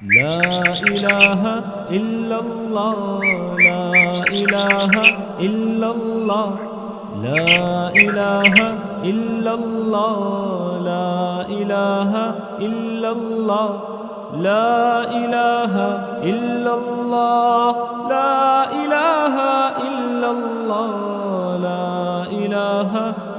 لا إله إلا الله لا إله إلا الله لا إله إلا الله لا إله إلا الله لا إله إلا الله لا إله إلا الله لا إله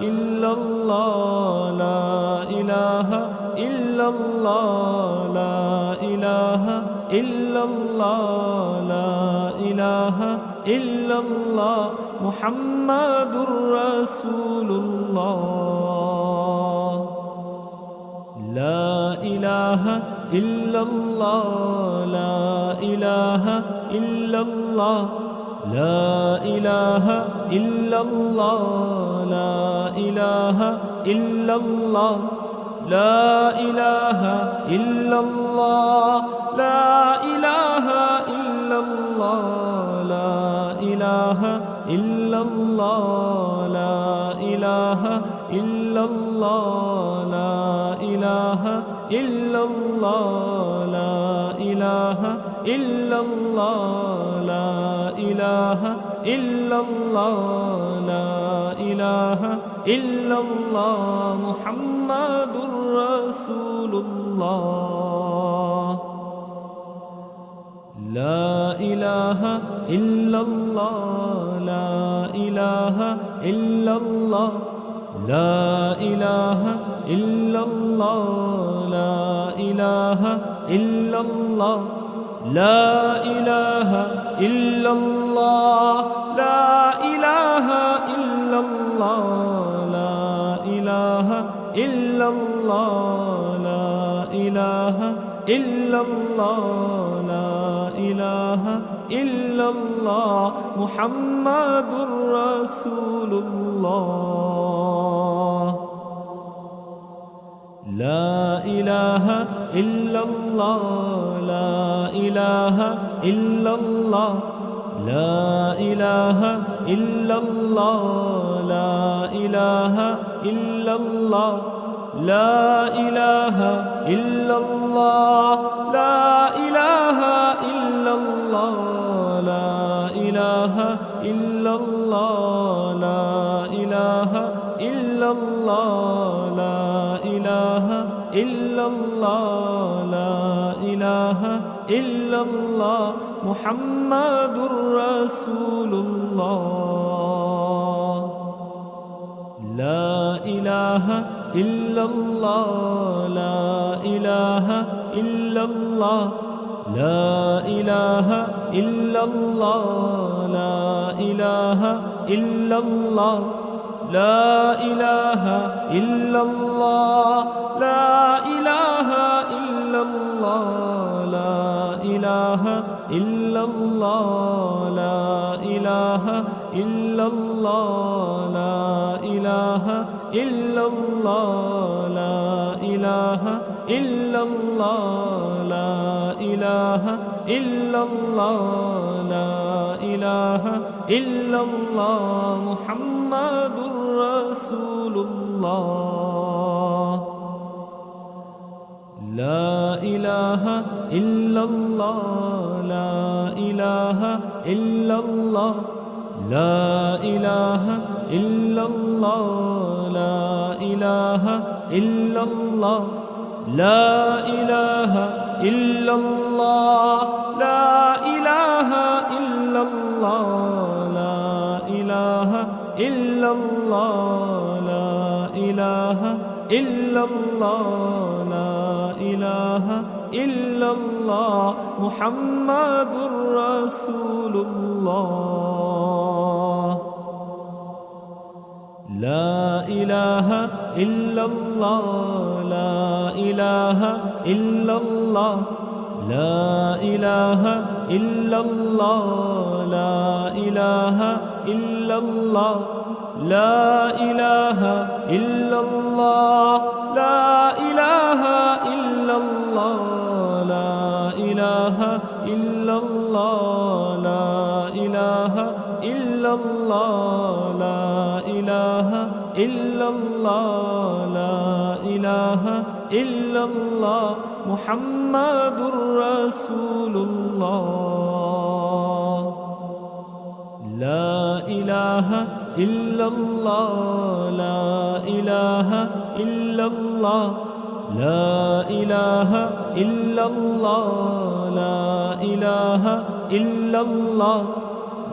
إلا الله لا إله إلا الله لا إله إلا الله لا إله إلا الله محمد رسول الله لا إله إلا الله لا إله إلا الله لا إله إلا الله لا إله إلا الله لا إله إلا الله لا إله إلا الله لا إله إلا الله لا إله إلا الله لا إله إلا الله لا إله إلا الله لا إله إلا الله لا إله إلا الله محمد رسول الله لا إله إلا الله لا إله إلا الله لا إله إلا الله لا إله إلا الله لا إله إلا الله لا إله إلا الله لا إله إلا الله لا إله إلا الله لا إله إلا الله محمد رسول الله لا إله إلا الله لا إله إلا الله لا إله إلا الله لا إله إلا الله لا إله إلا الله لا إله إلا الله لا إله إلا الله لا إله إلا الله لا إله إلا الله لا إله إلا الله محمد رسول الله لا إله إلا الله لا إله إلا الله لا إله إلا الله لا إله إلا الله لا إله إلا الله لا إله إلا الله لا إله إلا الله لا إله إلا الله لا إله إلا الله لا إله إلا الله لا إله إلا الله لا إله إلا الله محمد رسول الله لا إله إلا الله لا إله إلا الله لا إله إلا الله لا إله إلا الله لا إله إلا الله لا إله إلا الله لا إله إلا الله لا إله إلا الله لا إله إلا الله محمد رسول الله لا إله إلا الله لا إله إلا الله لا إله إلا الله لا إله إلا الله لا إله إلا الله لا إله إلا الله لا إله إلا الله لا إله إلا الله لا إله إلا الله لا إله إلا الله محمد رسول الله لا إله إلا الله لا إله إلا الله لا إله إلا الله لا إله إلا الله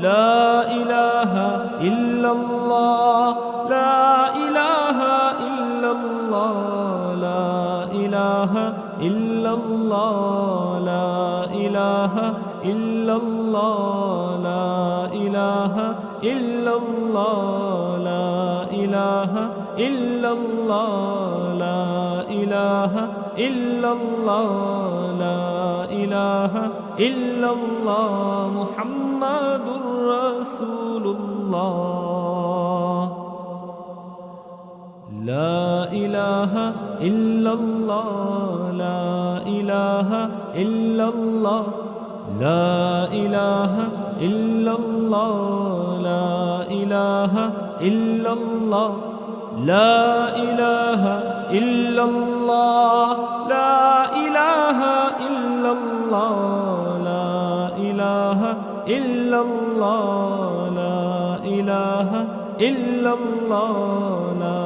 لا إله إلا الله لا إله إلا الله لا إله إلا الله لا إله إلا الله لا إله إلا الله لا إله إلا الله لا إله إلا الله لا إله إلا الله محمد رسول الله لا إله إلا الله لا إله إلا الله لا إله إلا الله لا إله إلا الله لا إله إلا الله لا إله إلا الله لا إله إلا الله لا إله إلا الله لا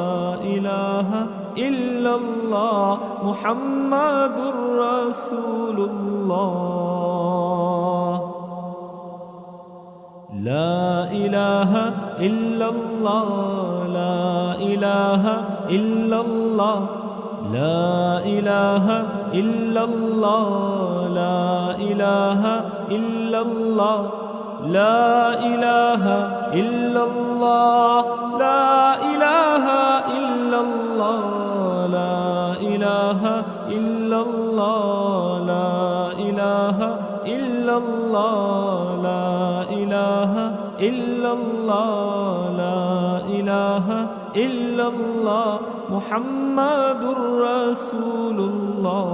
إله إلا الله محمد رسول الله لا إله إلا الله لا إله إلا الله لا إله إلا الله لا إله إلا الله لا إله إلا الله لا إله إلا الله لا إله إلا الله لا إله إلا الله لا إله إلا الله لا إله إلا الله محمد رسول الله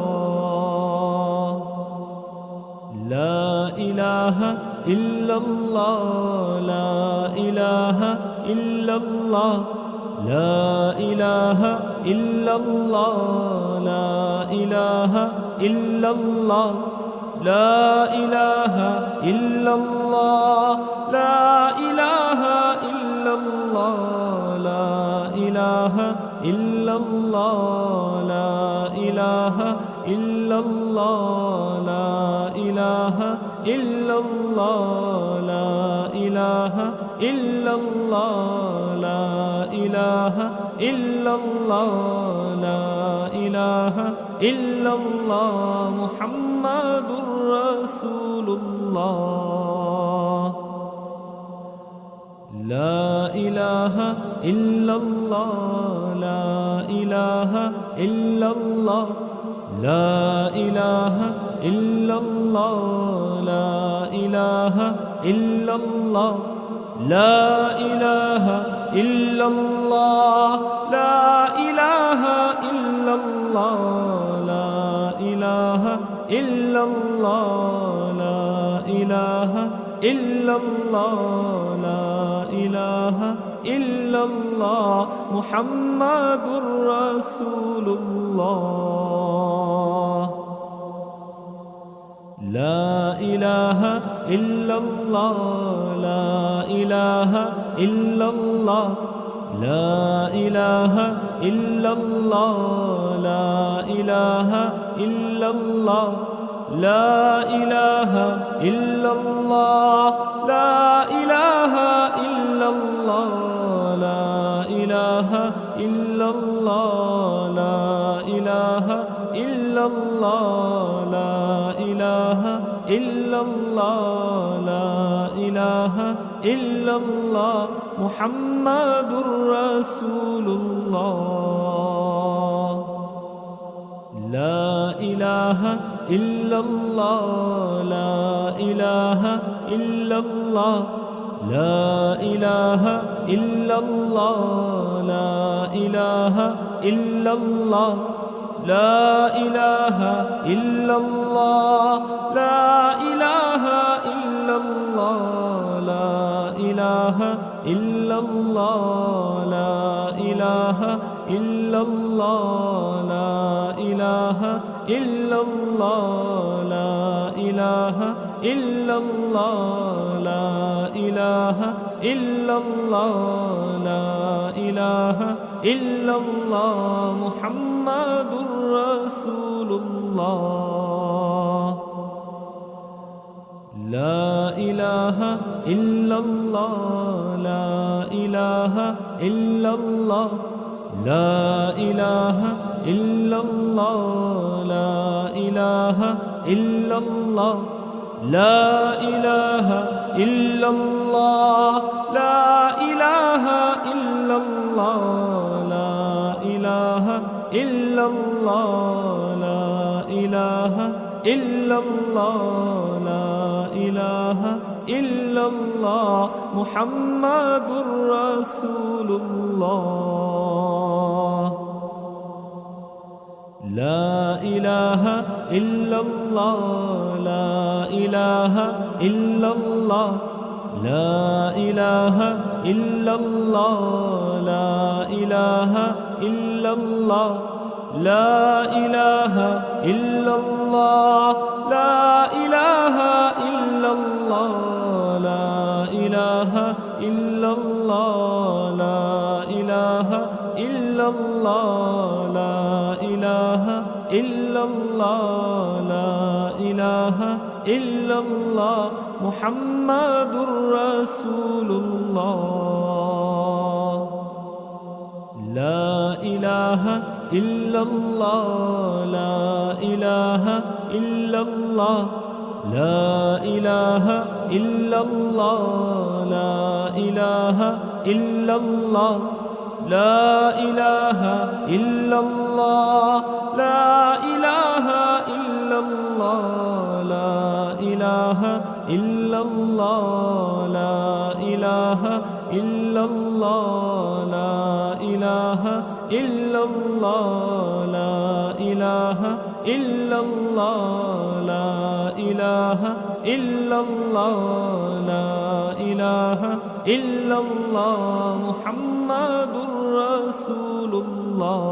لا إله إلا الله لا إله إلا الله لا إله إلا الله لا إله إلا الله لا إله إلا الله لا إله إلا الله لا إله إلا الله لا إله إلا الله لا إله إلا الله لا إله إلا الله لا إله إلا الله لا إله إلا الله محمد رسول الله لا إله إلا الله لا إله إلا الله لا إله إلا الله لا إله إلا الله لا إله إلا الله لا إله إلا الله لا إله إلا الله لا إله إلا الله لا إله إلا الله محمد رسول الله لا إله إلا الله لا إله إلا الله لا إله إلا الله لا إله إلا الله لا إله إلا الله لا إله إلا الله لا إله إلا الله لا إله إلا الله لا إله إلا الله لا إله إلا الله محمد رسول الله لا إله إلا الله لا إله إلا الله لا إله إلا الله لا إله إلا الله لا إله إلا الله لا إله إلا الله لا إله إلا الله لا إله إلا الله لا إله إلا الله لا إله إلا الله لا إله إلا الله لا إله إلا الله محمد رسول الله لا إله إلا الله لا إله إلا الله لا إله إلا الله لا إله إلا الله لا إله إلا الله لا إله إلا الله لا إله إلا الله لا إله إلا الله لا إله إلا الله محمد رسول الله لا إله إلا الله لا إله إلا الله لا إله إلا الله لا إله إلا الله لا إله إلا الله لا إله إلا الله لا إله إلا الله لا إله إلا الله لا إله إلا الله لا إله إلا الله محمد رسول الله لا إله إلا الله لا إله إلا الله لا إله إلا الله لا إله إلا الله لا إله إلا الله لا إله إلا الله لا إله إلا الله لا إله إلا الله لا إله إلا الله لا إله إلا الله لا إله إلا الله لا إله إلا الله محمد رسول الله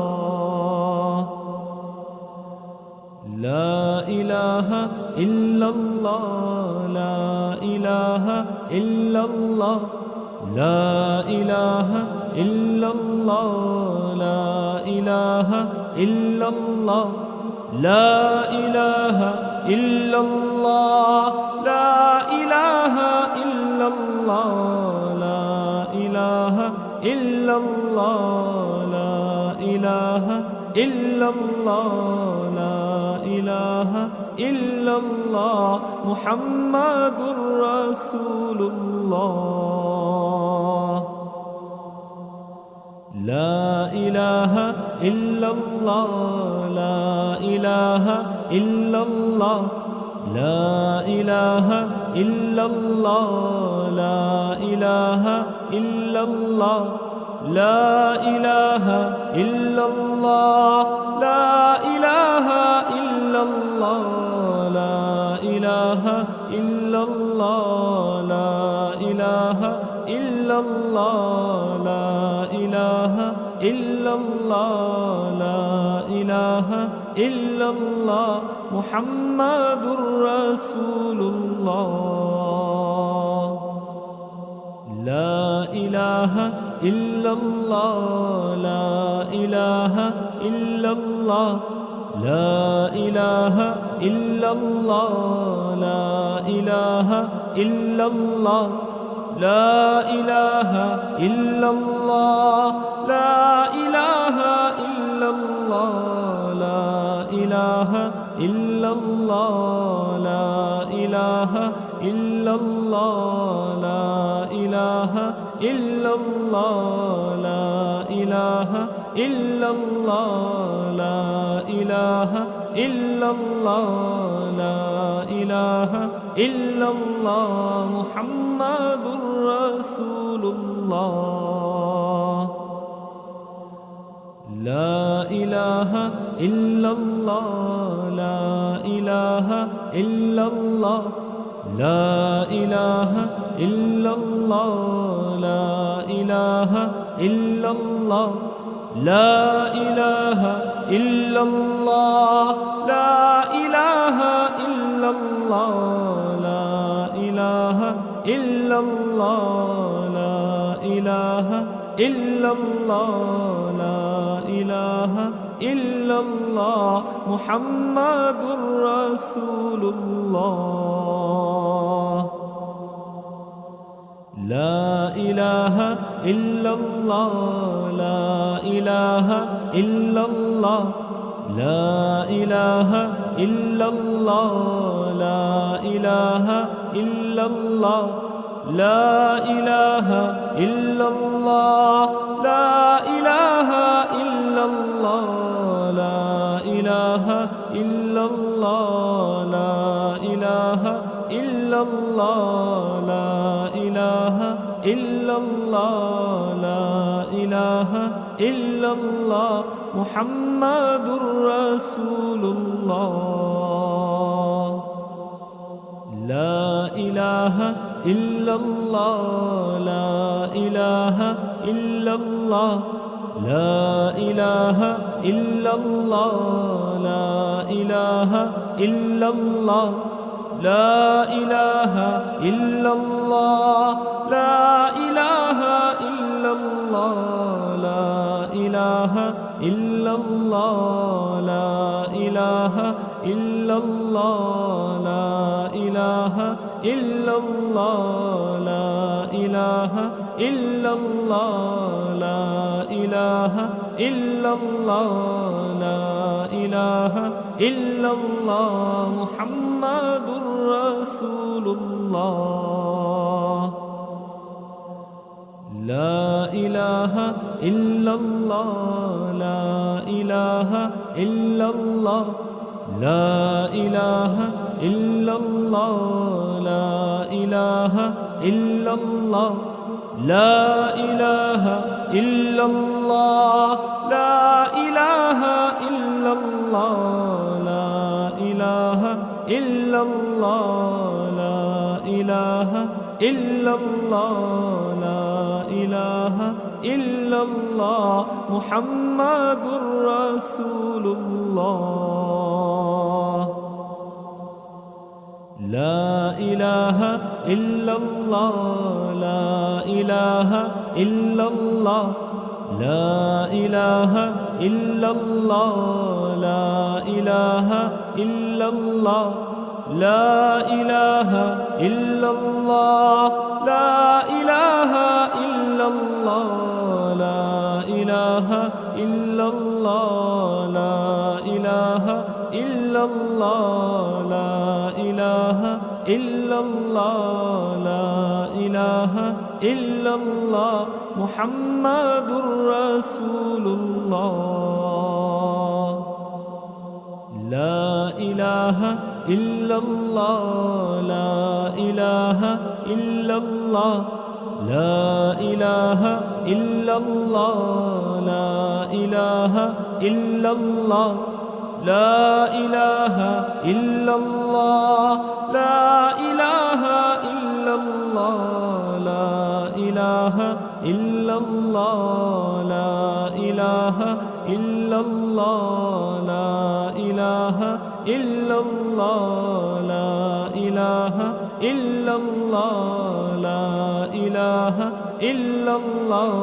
لا إله إلا الله لا إله إلا الله لا إله إلا الله لا إله إلا الله لا إله إلا الله لا إله إلا الله لا إله إلا الله لا إله إلا الله لا إله إلا الله محمد رسول الله لا إله إلا الله لا إله إلا الله لا إله إلا الله لا إله إلا الله لا إله إلا الله لا إله إلا الله لا إله إلا الله لا إله إلا الله لا إله إلا الله لا إله إلا الله محمد رسول الله لا إله إلا الله لا إله إلا الله لا إله إلا الله لا إله إلا الله لا إله إلا الله لا إله إلا الله لا إله إلا الله لا إله إلا الله لا إله إلا الله لا إله إلا الله لا إله إلا الله لا إله إلا الله محمد رسول الله لا إله إلا الله لا إله إلا الله لا إله إلا الله لا إله إلا الله لا إله إلا الله لا إله إلا الله لا إله إلا الله لا إله إلا الله لا إله إلا الله محمد رسول الله لا إله إلا الله لا إله إلا الله لا إله إلا الله لا إله إلا الله لا إله إلا الله لا إله إلا الله لا إله إلا الله لا إله إلا الله لا إله إلا الله لا إله إلا الله محمد رسول الله لا إله إلا الله لا إله إلا الله لا إله إلا الله لا إله إلا الله لا إله إلا الله لا إله إلا الله لا إله إلا الله لا إله إلا الله لا إله إلا الله لا إله إلا الله لا إله إلا الله لا إله إلا الله محمد رسول الله لا إله إلا الله لا إله إلا الله لا إله إلا الله لا إله إلا الله لا إله إلا الله لا إله إلا الله لا إله إلا الله لا إله إلا الله لا إله إلا الله محمد رسول الله لا إله إلا الله لا إله إلا الله لا إله إلا الله لا إله إلا الله لا إله إلا الله لا إله إلا الله لا إله إلا الله لا إله إلا الله لا إله إلا الله لا إله إلا الله محمد رسول الله لا إله إلا الله لا إله إلا الله لا إله إلا الله لا إله إلا الله لا إله إلا الله لا إله إلا الله لا إله إلا الله لا إله إلا الله لا إله إلا الله لا إله إلا الله لا إله إلا الله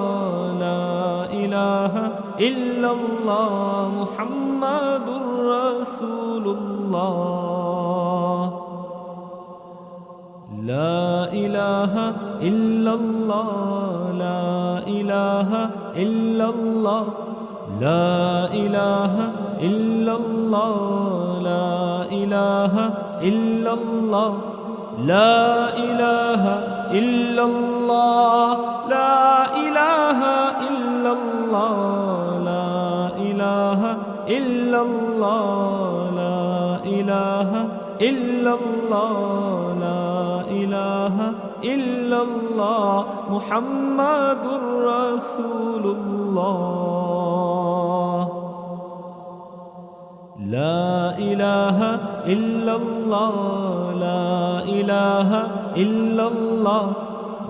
لا إله إلا الله محمد رسول الله لا إله إلا الله لا إله إلا الله لا إله إلا الله لا إله إلا الله لا إله إلا الله لا إله إلا الله لا إله إلا الله لا إله إلا الله لا إله إلا الله محمد رسول الله لا إله إلا الله لا إله إلا الله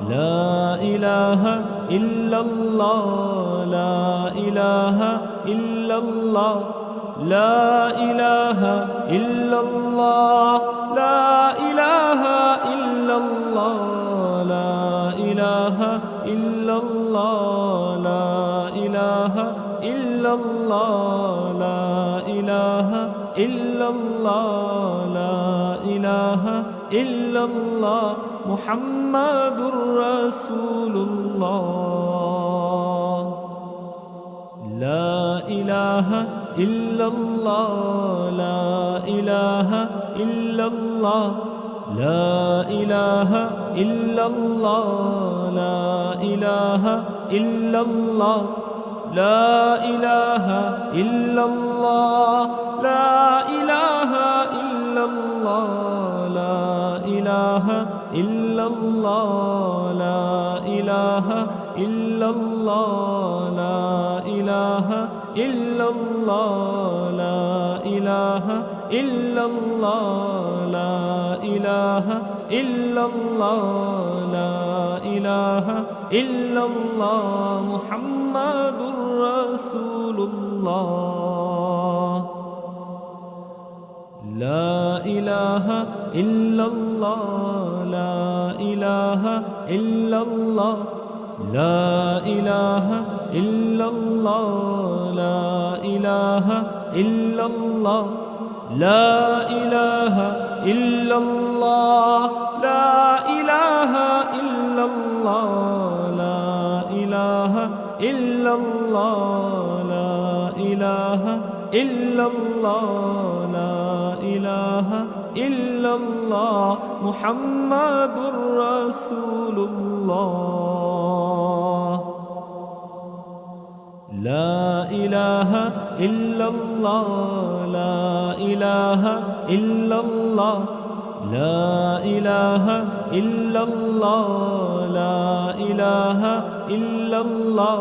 لا إله إلا الله لا إله إلا الله لا إله إلا الله لا إله إلا الله لا إله إلا الله لا إله إلا الله لا إله إلا الله لا إله إلا الله محمد رسول الله لا إله إلا الله لا إله إلا الله لا إله إلا الله لا إله إلا الله لا إله إلا الله لا إله إلا الله لا إله إلا الله لا إله إلا الله لا إله إلا الله لا إله إلا الله لا إله إلا الله لا إله إلا الله محمد رسول الله لا إله إلا الله لا إله إلا الله لا إله إلا الله لا إله إلا الله لا إله إلا الله لا إله إلا الله لا إله إلا الله لا إله إلا الله لا إله إلا الله محمد رسول الله لا إله إلا الله لا إله إلا الله لا إله إلا الله لا إله إلا الله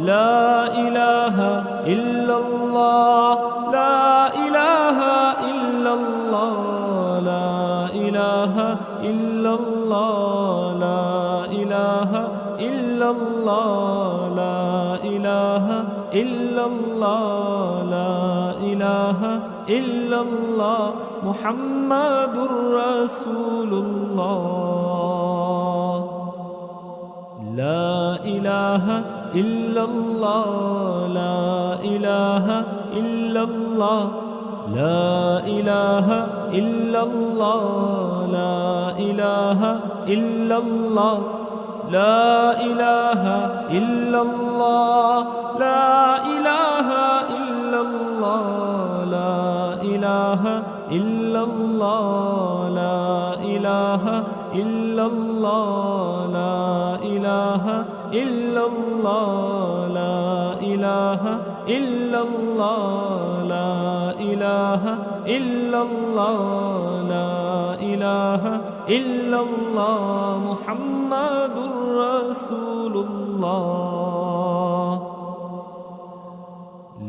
لا إله إلا الله لا إله إلا الله لا إله إلا الله لا إله إلا الله لا إله إلا الله لا إله إلا الله محمد رسول الله لا إله إلا الله لا إله إلا الله لا إله إلا الله لا إله إلا الله لا إله إلا الله لا إله إلا الله لا إله إلا الله لا إله إلا الله لا إله إلا الله لا إله إلا الله لا إله إلا الله لا إله إلا الله محمد رسول الله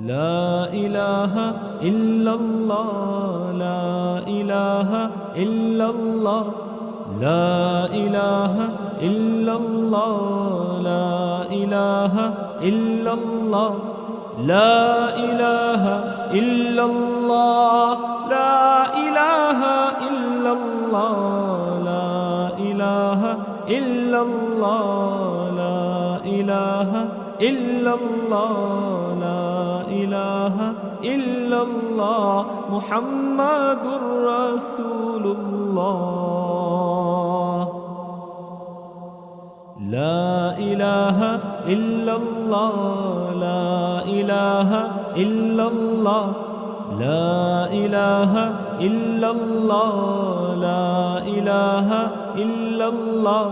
لا إله إلا الله لا إله إلا الله لا إله إلا الله لا إله إلا الله لا إله إلا الله لا إله إلا الله لا إله إلا الله لا إله إلا الله لا إله إلا الله محمد رسول الله لا إله إلا الله لا إله إلا الله لا إله إلا الله لا إله إلا الله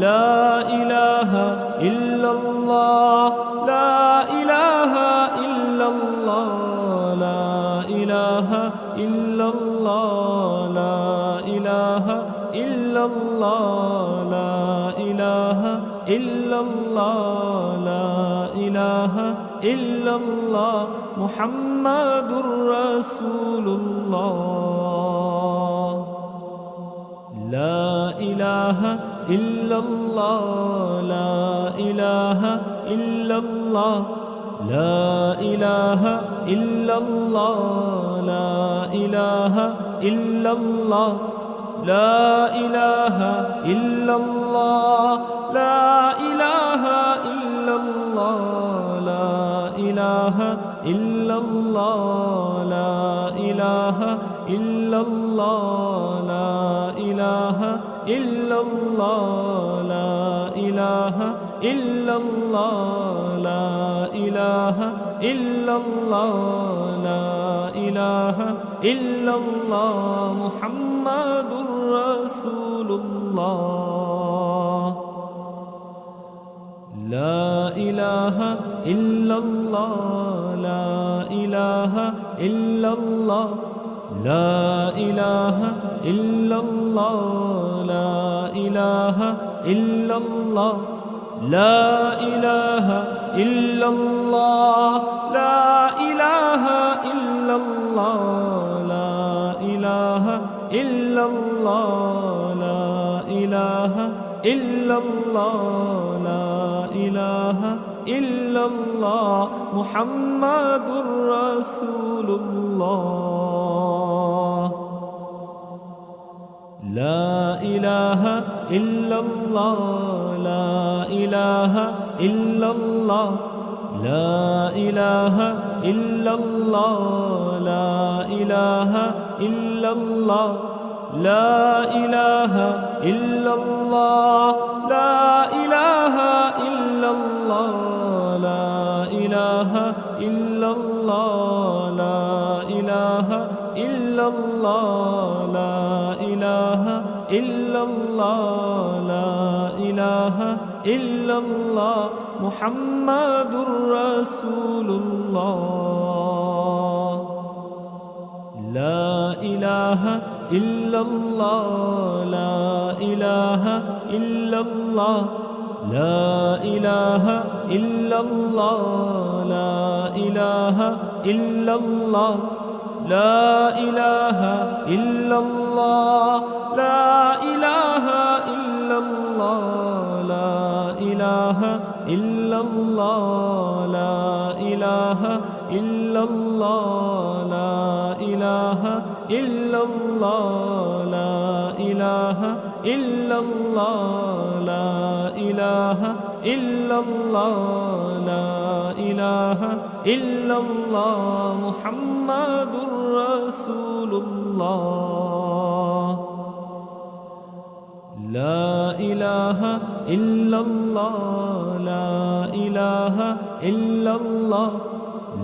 لا إله إلا الله لا إله إلا الله لا إله إلا الله لا إله إلا الله لا إله إلا الله لا إله إلا الله محمد رسول الله لا إله إلا الله لا إله إلا الله لا إله إلا الله لا إله إلا الله لا إله إلا الله لا إله إلا الله لا إله إلا الله لا إله إلا الله لا إله إلا الله لا إله إلا الله لا إله إلا الله لا إله إلا الله محمد رسول الله لا إله إلا الله لا إله إلا الله لا إله إلا الله لا إله إلا الله لا إله إلا الله لا إله إلا الله لا إله إلا الله لا إله إلا الله لا إله إلا الله محمد رسول الله لا إله إلا الله لا إله إلا الله لا إله إلا الله لا إله إلا الله لا إله إلا الله لا إله إلا الله لا إله إلا الله لا إله إلا الله لا إله إلا الله لا إله إلا الله محمد رسول الله لا إله إلا الله لا إله إلا الله لا إله إلا الله لا إله إلا الله لا إله إلا الله لا إله إلا الله لا إله إلا الله لا إله إلا الله لا إله إلا الله لا إله إلا الله لا إله إلا الله لا إله إلا الله محمد رسول الله لا إله إلا الله لا إله إلا الله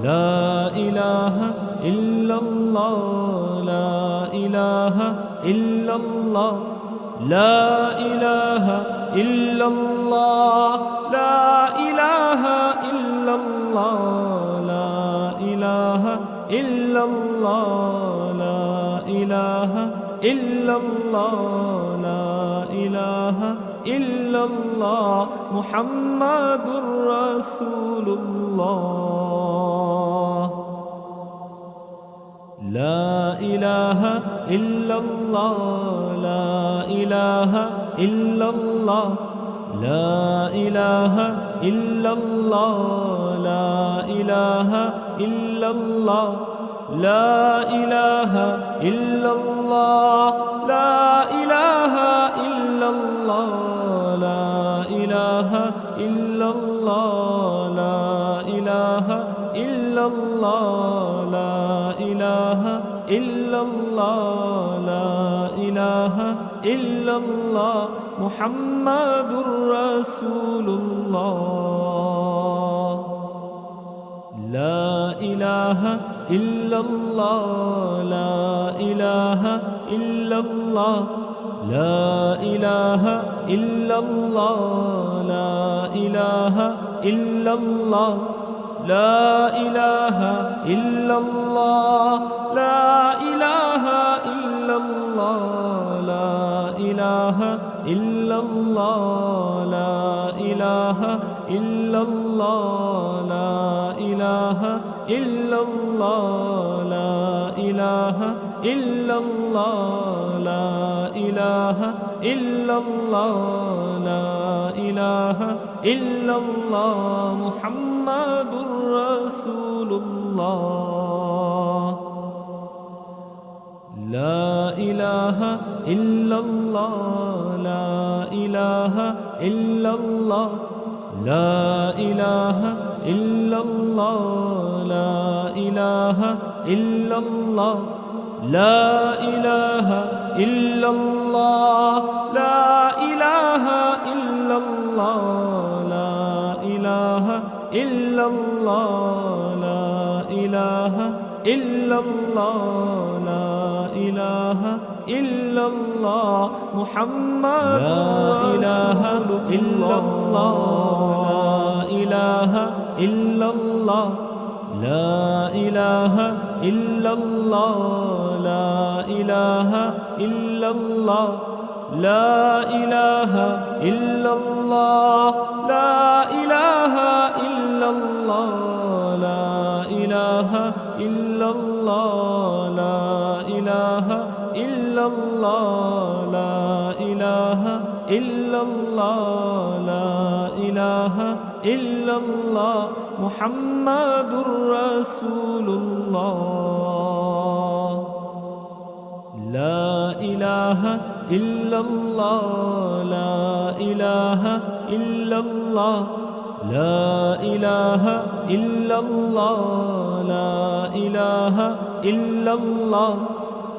لا إله إلا الله لا إله إلا الله لا إله إلا الله لا إله إلا الله لا إله إلا الله لا إله إلا الله لا إله إلا الله محمد رسول الله لا إله إلا الله لا إله إلا الله لا إله إلا الله لا إله إلا الله لا إله إلا الله لا إله إلا الله لا إله إلا الله لا إله إلا الله لا إله إلا الله لا إله إلا الله محمد رسول الله لا إله إلا الله لا إله إلا الله لا إله إلا الله لا إله إلا الله لا إله إلا الله لا إله إلا الله لا إله إلا الله لا إله إلا الله لا إله إلا الله لا إله إله إلا الله لا إله إلا الله لا إله إلا الله محمد رسول الله لا إله إلا الله لا إله إلا الله لا إله إلا الله لا إله إلا الله لا إله إلا الله لا إله إلا الله لا إله إلا الله لا إله إلا الله لا إله إلا الله محمد رسول الله لا إله إلا الله لا إله إلا الله لا إله إلا الله لا إله إلا الله لا إله إلا الله لا إله إلا الله لا إله إلا الله لا إله إلا الله لا إله إلا الله محمد رسول الله لا إله إلا الله لا إله إلا الله لا إله إلا الله لا إله إلا الله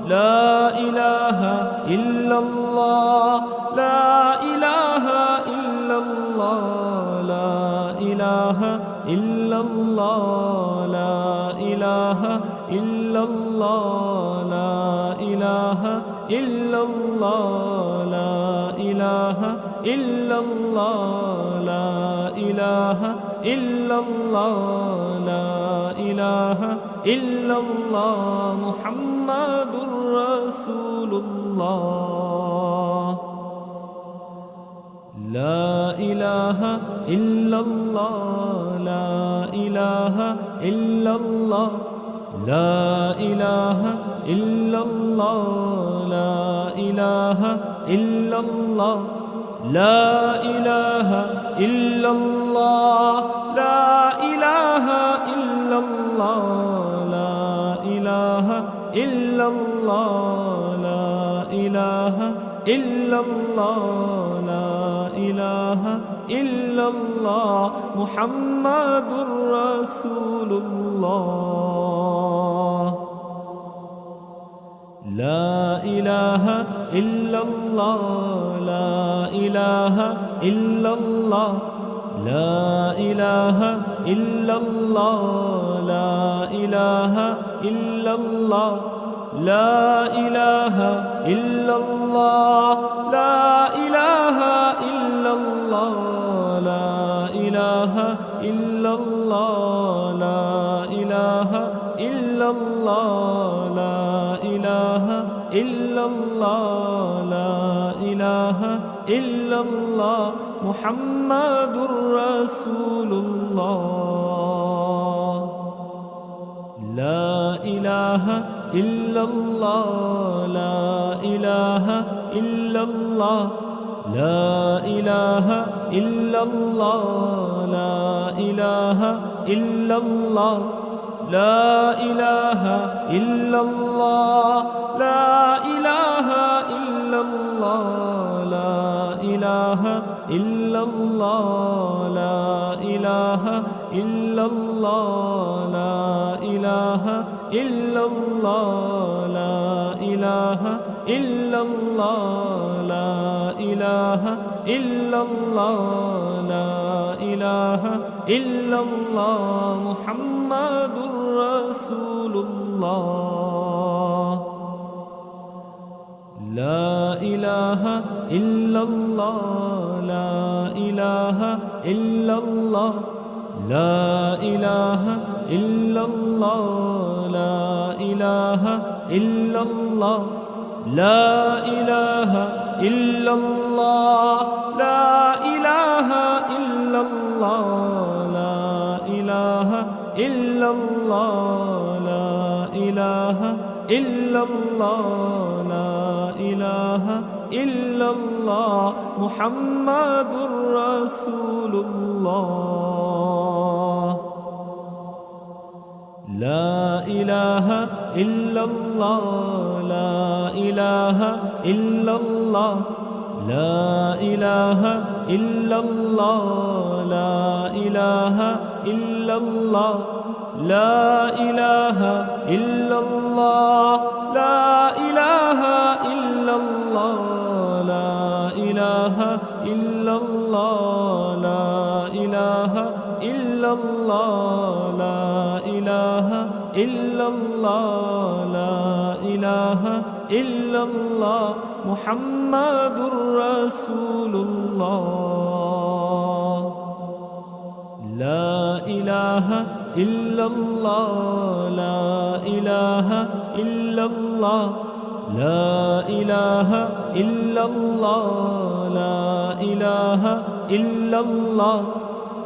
لا إله إلا الله لا إله إلا الله لا إله إلا الله لا إله إلا الله لا إله إلا الله لا إله إلا الله لا إله إلا الله لا إله إلا الله محمد رسول الله لا إله إلا الله لا إله إلا الله لا إله إلا الله لا إله إلا الله لا إله إلا الله لا إله إلا الله لا إله إلا الله لا إله إلا الله لا إله إلا الله محمد رسول الله لا إله إلا الله لا إله إلا الله لا إله إلا الله لا إله إلا الله لا إله إلا الله لا إله إلا الله لا إله إلا الله لا إله إلا الله لا إله إلا الله لا إله إلا الله محمد رسول الله لا إله إلا الله لا إله إلا الله لا إله إلا الله لا إله إلا الله لا إله إلا الله لا إله إلا الله لا إله إلا الله لا إله إلا الله لا إله إلا الله لا إله إلا الله لا إله إلا الله لا إله إلا الله محمد رسول الله لا إله إلا الله لا إله إلا الله لا إله إلا الله لا إله إلا الله لا إله إلا الله لا إله إلا الله لا إله إلا الله لا إله إلا الله لا إله إلا الله محمد رسول الله لا إله إلا الله لا إله إلا الله لا إله إلا الله لا إله إلا الله لا إله إلا الله لا إله إلا الله لا إله إلا الله لا إله إلا الله لا إله إلا الله لا إله إلا الله محمد رسول الله لا إله إلا الله لا إله إلا الله لا إله إلا الله لا إله إلا الله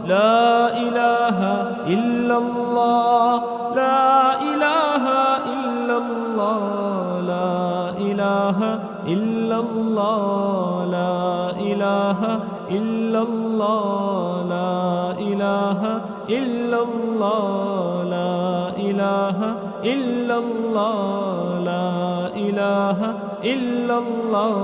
لا إله إلا الله لا إله إلا الله لا إله إلا الله لا إله إلا الله لا إله إلا الله لا إله إلا الله لا إله إلا الله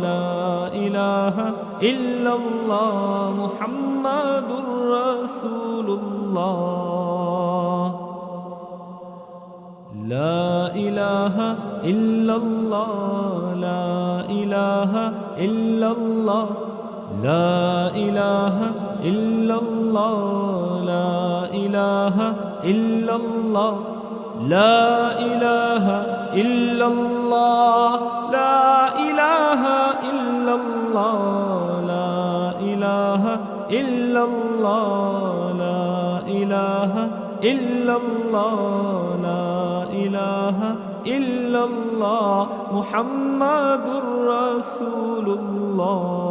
لا إله إلا الله محمد رسول الله لا إله إلا الله لا إله إلا الله لا إله إلا الله لا إله إلا الله لا إله إلا الله لا إله إلا الله لا إله إلا الله لا إله إلا الله لا إله إلا الله محمد رسول الله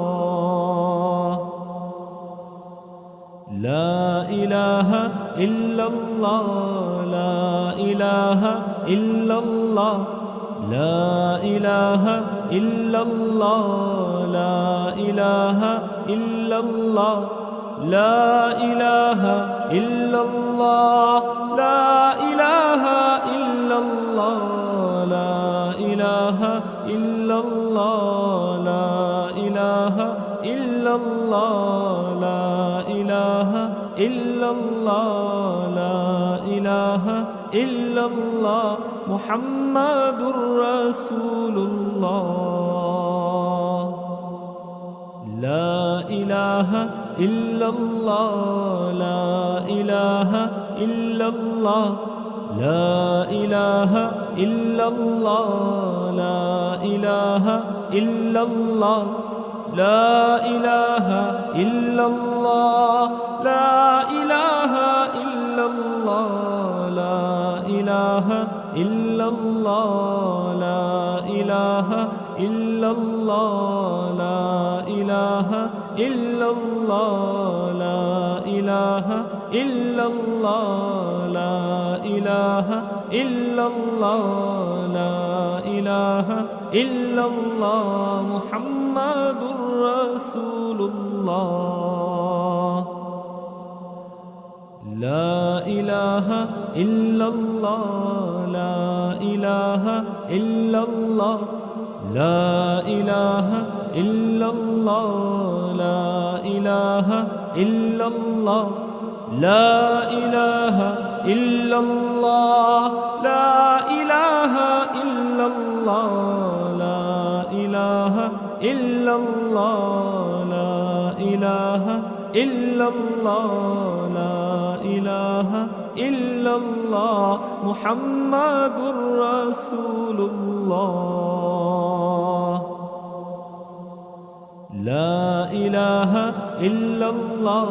لا إله إلا الله لا إله إلا الله لا إله إلا الله لا إله إلا الله لا إله إلا الله لا إله إلا الله لا إله إلا الله لا إله إلا الله لا إله إلا الله لا إله إلا الله محمد رسول الله لا إله إلا الله لا إله إلا الله لا إله إلا الله لا إله إلا الله لا إله إلا الله لا إله إلا الله لا إله إلا الله لا إله إلا الله لا إله إلا الله لا إله إلا الله لا إله إلا الله لا إله إلا الله محمد رسول الله لا إله إلا الله لا إله إلا الله لا إله إلا الله لا إله إلا الله لا إله إلا الله لا إله إلا الله لا إله إلا الله لا إله إلا الله لا إله إلا الله محمد رسول الله لا إله إلا الله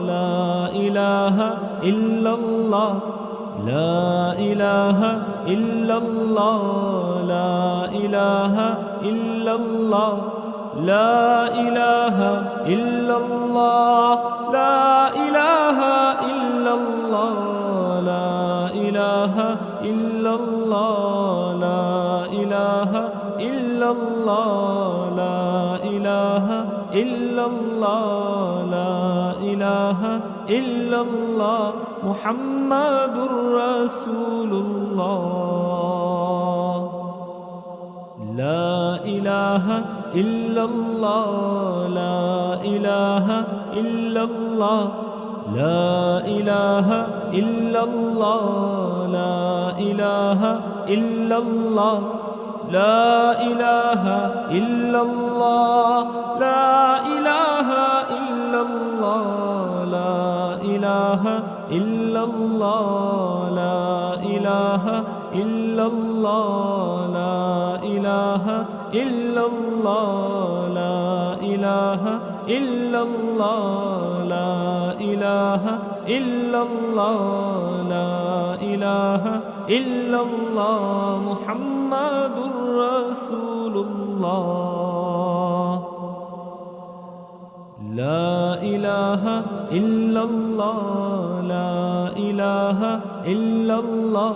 لا إله إلا الله لا إله إلا الله لا إله إلا الله لا إله إلا الله لا إله إلا الله لا إله إلا الله إله إلا الله لا إله إلا الله لا إله إلا الله محمد رسول الله لا إله إلا الله لا إله إلا الله لا إله إلا الله لا إله إلا الله لا إله إلا الله لا إله إلا الله لا إله إلا الله لا إله إلا الله لا إله إلا الله لا إله إلا الله لا إله إلا الله لا إله إلا الله محمد رسول الله لا إله إلا الله لا إله إلا الله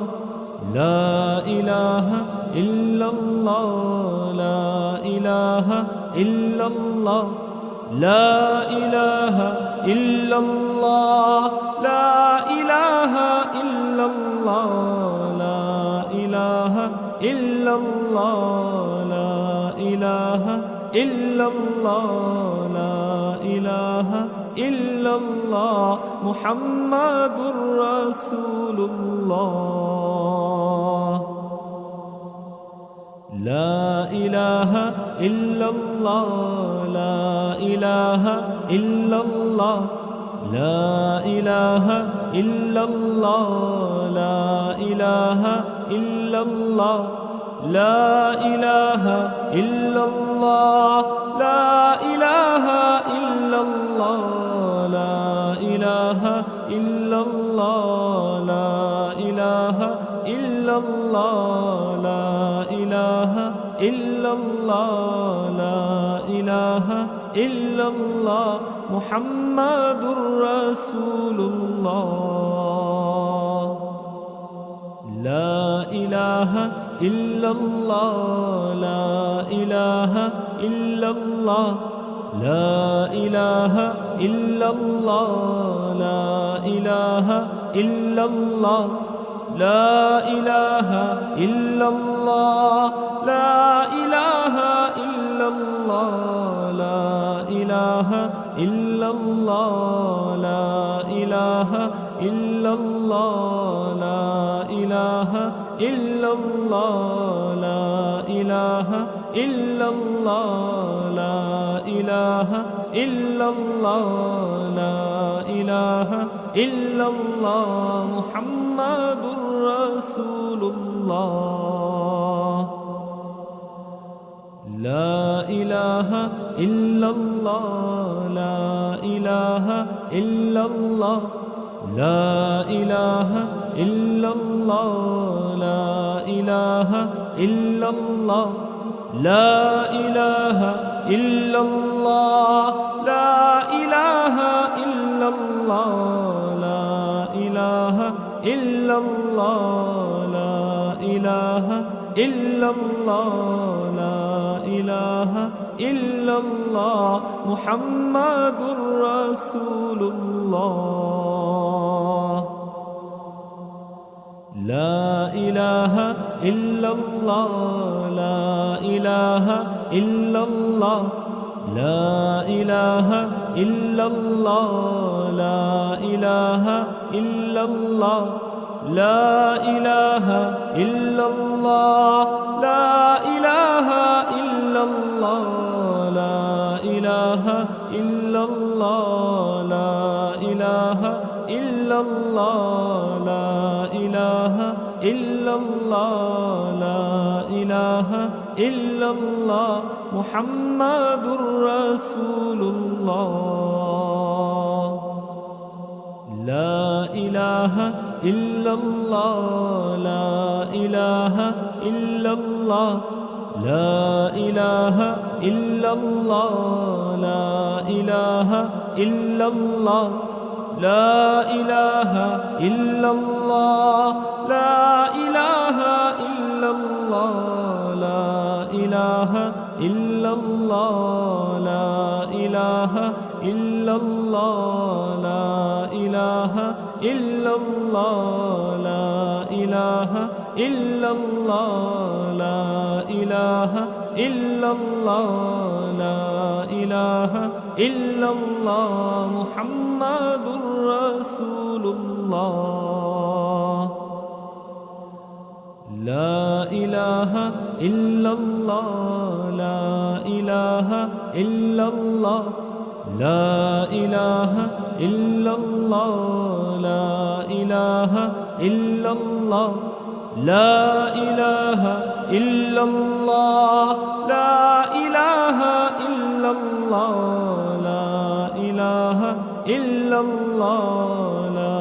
لا إله إلا الله لا إله إلا الله لا إله إلا الله لا إله إلا الله لا إله إلا الله لا إله إلا الله لا إله إلا الله محمد رسول الله لا إله إلا الله لا إله إلا الله لا إله إلا الله لا إله إلا الله لا إله إلا الله لا إله إلا الله لا إله إلا الله لا إله إلا الله لا إله إلا الله لا إله إلا الله محمد رسول الله لا إله إلا الله لا إله إلا الله لا إله إلا الله لا إله إلا الله لا إله إلا الله لا إله إلا الله لا إله إلا الله لا إله إلا الله لا إله إلا الله لا إله إلا الله لا إله إلا الله لا إله إلا الله محمد رسول الله لا إله إلا الله لا إله إلا الله لا إله إلا الله لا إله إلا الله لا إله إلا الله لا إله إلا الله لا إله إلا الله لا إله إلا الله لا إله إلا الله محمد رسول الله لا إله إلا الله لا إله إلا الله لا إله إلا الله لا إله إلا الله لا إله إلا الله لا إله إلا الله لا إله إلا الله لا إله إلا الله لا إله إلا الله لا إله إلا الله محمد رسول الله لا إله إلا الله لا إله إلا الله لا إله إلا الله لا إله إلا الله لا إله إلا الله لا إله إلا إلا الله لا إله إلا الله لا إله إلا الله لا إله إلا الله لا إله إلا الله لا إله إلا الله لا إله إلا الله محمد رسول الله لا إله إلا الله لا إله إلا الله لا إله إلا الله لا إله إلا الله لا إله إلا الله لا إله إلا الله لا إله إلا الله لا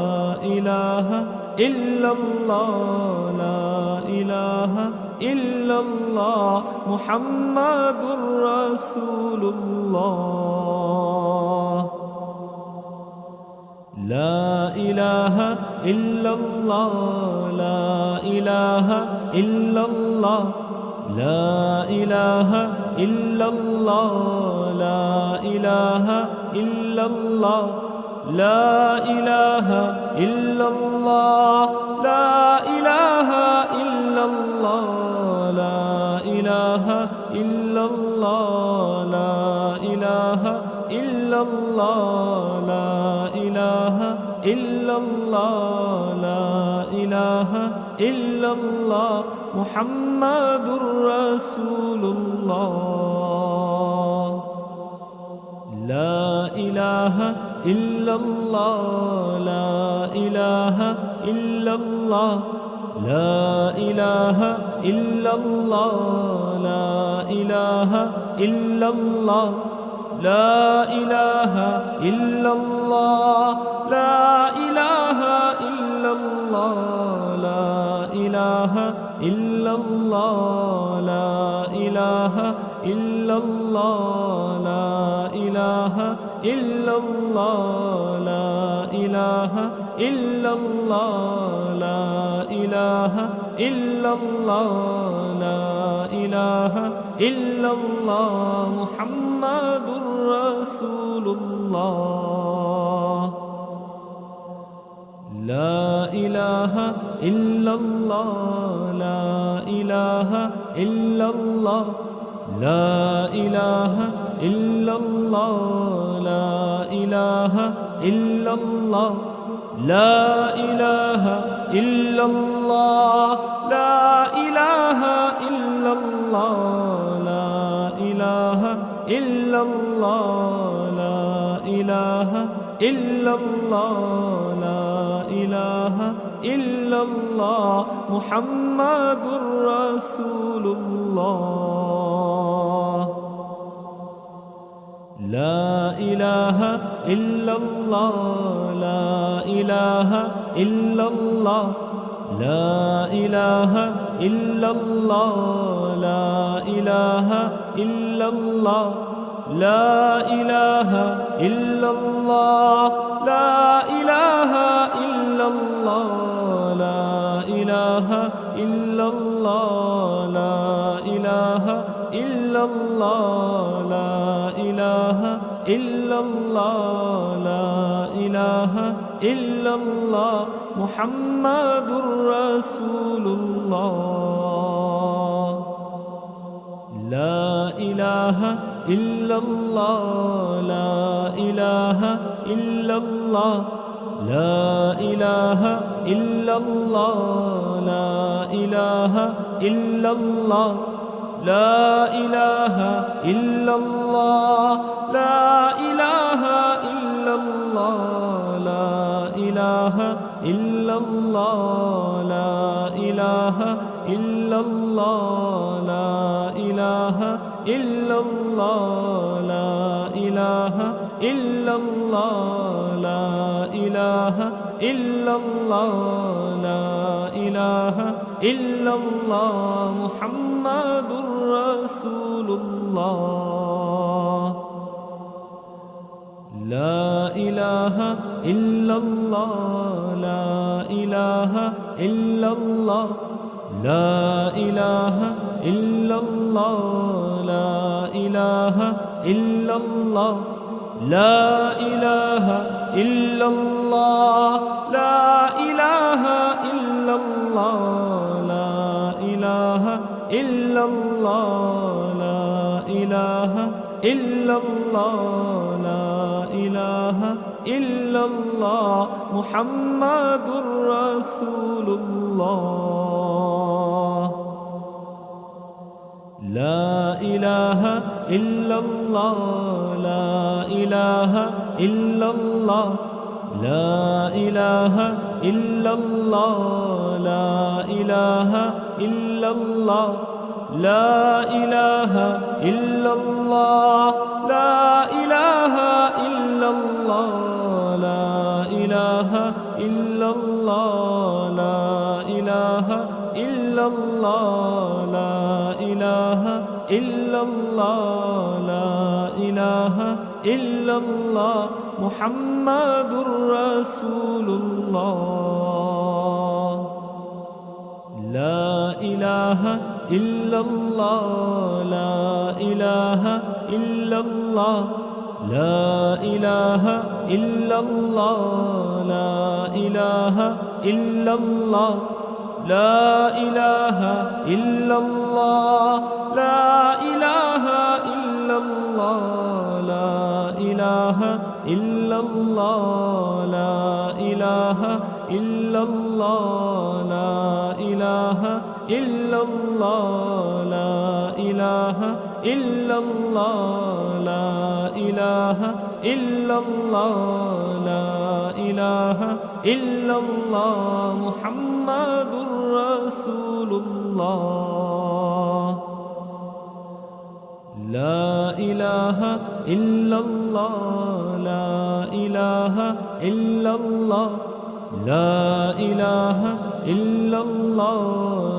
إله إلا الله لا إله إلا الله محمد رسول الله لا إله إلا الله لا إله إلا الله لا إله إلا الله لا إله إلا الله لا إله إلا الله لا إله إلا الله لا إله إلا الله لا إله إلا الله لا إله إلا الله لا إله إلا الله محمد رسول الله لا إله إلا الله لا إله إلا الله لا إله إلا الله لا إله إلا الله لا إله إلا الله لا إله إلا الله لا إله إلا الله لا إله إلا الله لا إله إلا الله لا إله إلا الله لا إله إلا الله لا إله إلا الله محمد رسول الله لا إله إلا الله لا إله إلا الله لا إله إلا الله لا إله إلا الله لا إله إلا الله لا إله إلا الله لا إله إلا الله لا إله إلا الله لا إله إلا الله محمد رسول الله لا إله إلا الله لا إله إلا الله لا إله إلا الله لا إله إلا الله لا إله إلا الله لا إله إلا الله لا إله إلا الله لا إله إلا الله لا إله إلا الله لا إله إلا الله محمد رسول الله لا إله إلا الله لا إله إلا الله لا إله إلا الله لا إله إلا الله لا إله إلا الله لا إله إلا الله لا إله إلا الله لا إله إلا الله لا إله إلا الله لا إله إلا الله لا إله إلا الله لا إله إلا الله محمد رسول الله لا إله إلا الله لا إله إلا الله لا إله إلا الله لا إله إلا الله لا إله إلا الله لا إله إلا الله لا إله إلا الله لا إله إلا الله لا إله إلا الله محمد رسول الله لا إله إلا الله لا إله إلا الله لا إله إلا الله لا إله إلا الله لا إله إلا الله لا إله إلا الله لا إله إلا الله لا إله إلا الله لا إله إلا الله لا إله إلا الله محمد رسول الله لا إله إلا الله لا إله إلا الله لا إله إلا الله لا إله إلا الله لا إله إلا الله لا إله إلا الله لا إله إلا الله لا إله إلا الله لا إله إلا الله لا إله إلا الله لا إله إلا الله لا إله إلا الله محمد رسول الله لا إله إلا الله لا إله إلا الله لا إله إلا الله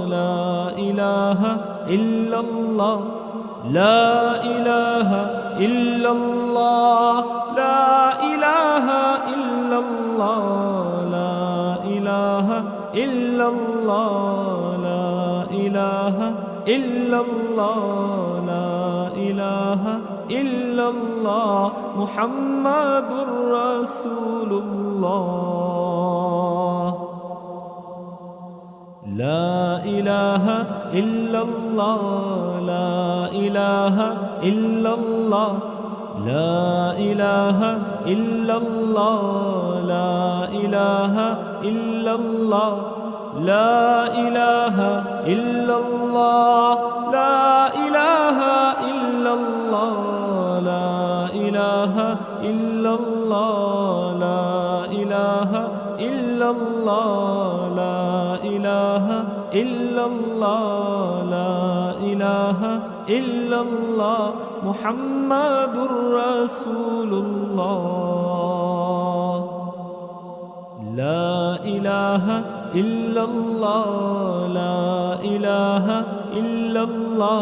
لا إله إلا الله لا إله إلا الله لا إله إلا الله لا إله إلا الله لا إله إلا الله لا إله إلا الله محمد رسول الله لا إله إلا الله لا إله إلا الله لا إله إلا الله لا إله إلا الله لا إله إلا الله لا إله إلا الله لا إله إلا الله لا إله إلا الله لا إله إلا الله لا إله إلا الله محمد رسول الله لا إله إلا الله لا إله إلا الله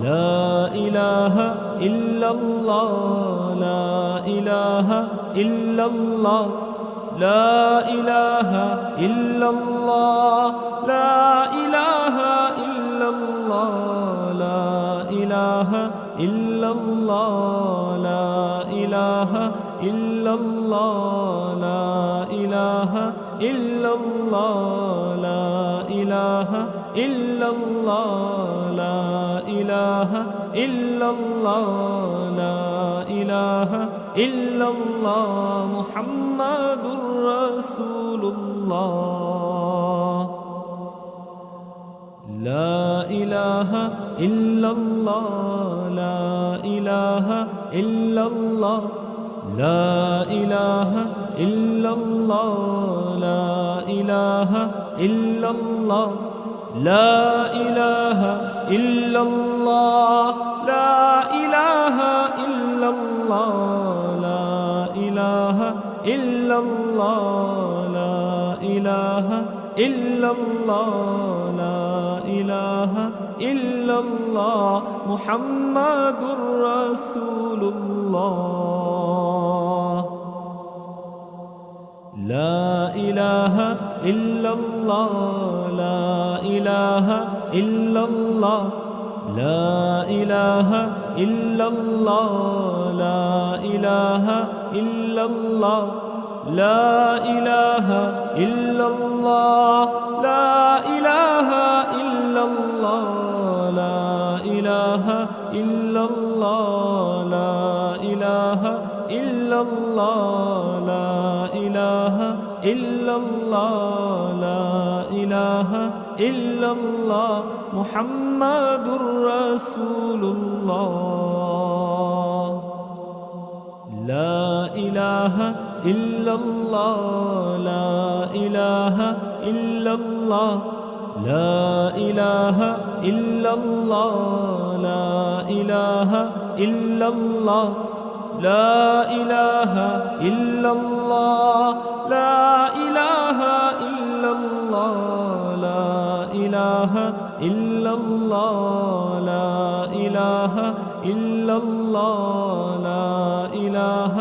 لا إله إلا الله لا إله إلا الله لا إله إلا الله لا إله إلا الله لا إله إلا الله لا إله إلا الله لا إله إلا الله لا إله إلا الله لا إله إلا الله لا إله إلا الله محمد رسول الله لا إله إلا الله لا إله إلا الله لا إله إلا الله لا إله إلا الله لا إله إلا الله لا إله إلا الله لا إله إلا الله لا إله إلا الله لا إله إلا الله محمد رسول الله لا إله إلا الله لا إله إلا الله لا إله إلا الله لا إله إلا الله لا إله إلا الله لا إله إلا الله لا إله إلا الله لا إله إلا الله لا إله إلا الله لا إله إلا الله محمد رسول الله لا إله إلا الله لا إله إلا الله لا إله إلا الله لا إله إلا الله لا إله إلا الله لا إله إلا الله لا إله إلا الله لا إله إلا الله لا إله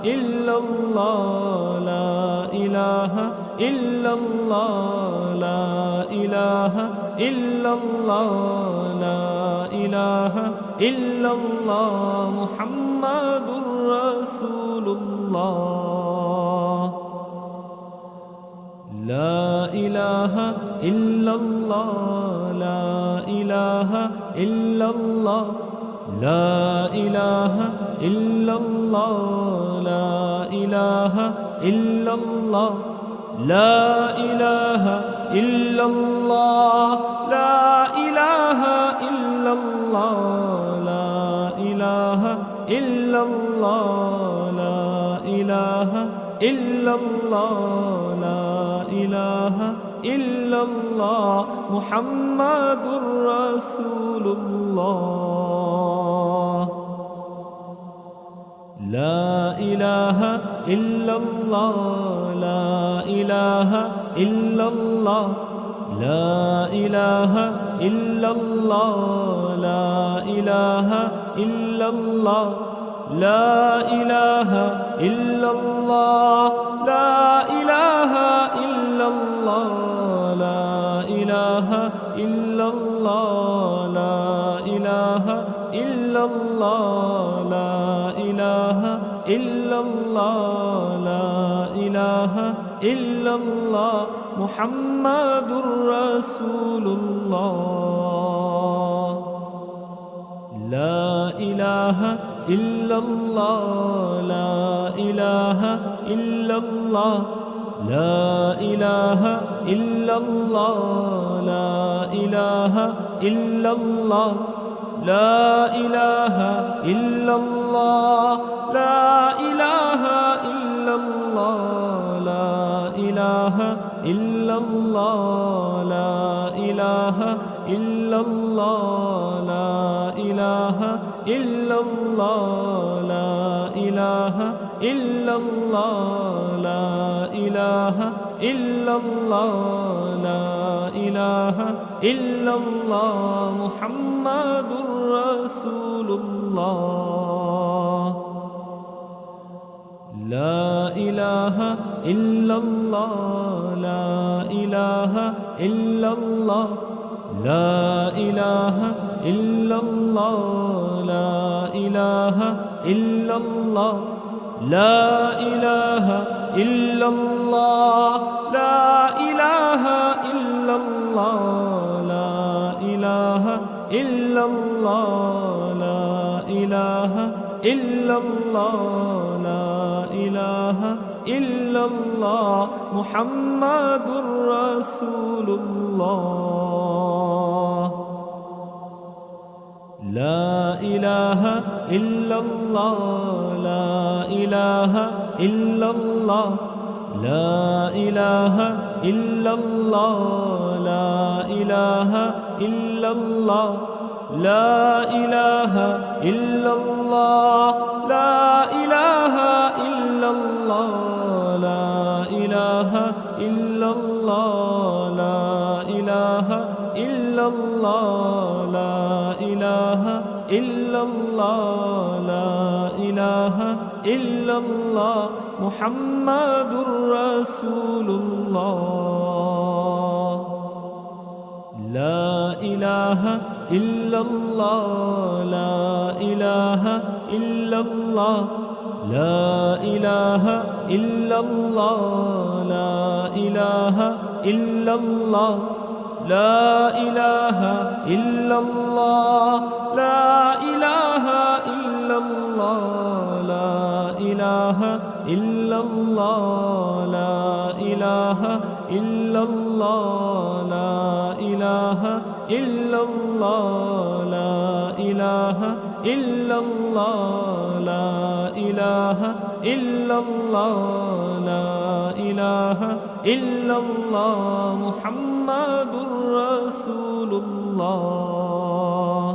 إلا الله لا إله إلا الله لا إله إلا الله لا إله إلا الله محمد رسول الله لا إله إلا الله لا إله إلا الله لا إله إلا الله لا إله إلا الله لا إله إلا الله لا إله إلا الله لا إله إلا الله لا إله إلا الله لا إله إلا الله محمد رسول الله لا إله إلا الله لا إله إلا الله لا إله إلا الله لا إله إلا الله لا إله إلا الله لا إله إلا الله لا إله إلا الله لا إله إلا الله لا إله إلا الله لا إله إلا الله محمد رسول الله لا إله إلا الله لا إله إلا الله لا إله إلا الله لا إله إلا الله لا إله إلا الله لا إله إلا الله لا إله إلا الله لا إله إلا الله لا إله إلا الله لا إله إلا الله لا إله إلا الله لا إله إلا الله محمد رسول الله لا إله إلا الله لا إله إلا الله لا إله إلا الله لا إله إلا الله لا إله إلا الله لا إله إلا الله لا إله إلا الله لا إله إلا الله لا إله إلا الله محمد رسول الله لا إله إلا الله لا إله إلا الله لا إله إلا الله لا إله إلا الله لا إله إلا الله لا إله إلا الله لا إله إلا الله لا إله إلا الله لا إله إلا الله لا إله إلا الله محمد رسول الله لا إله إلا الله لا إله إلا الله لا إله إلا الله لا إله إلا الله لا إله إلا الله لا إله إلا الله لا إله إلا الله لا إله إلا الله لا إله إلا الله لا إله إلا الله لا إله إلا الله لا إله إلا الله محمد رسول الله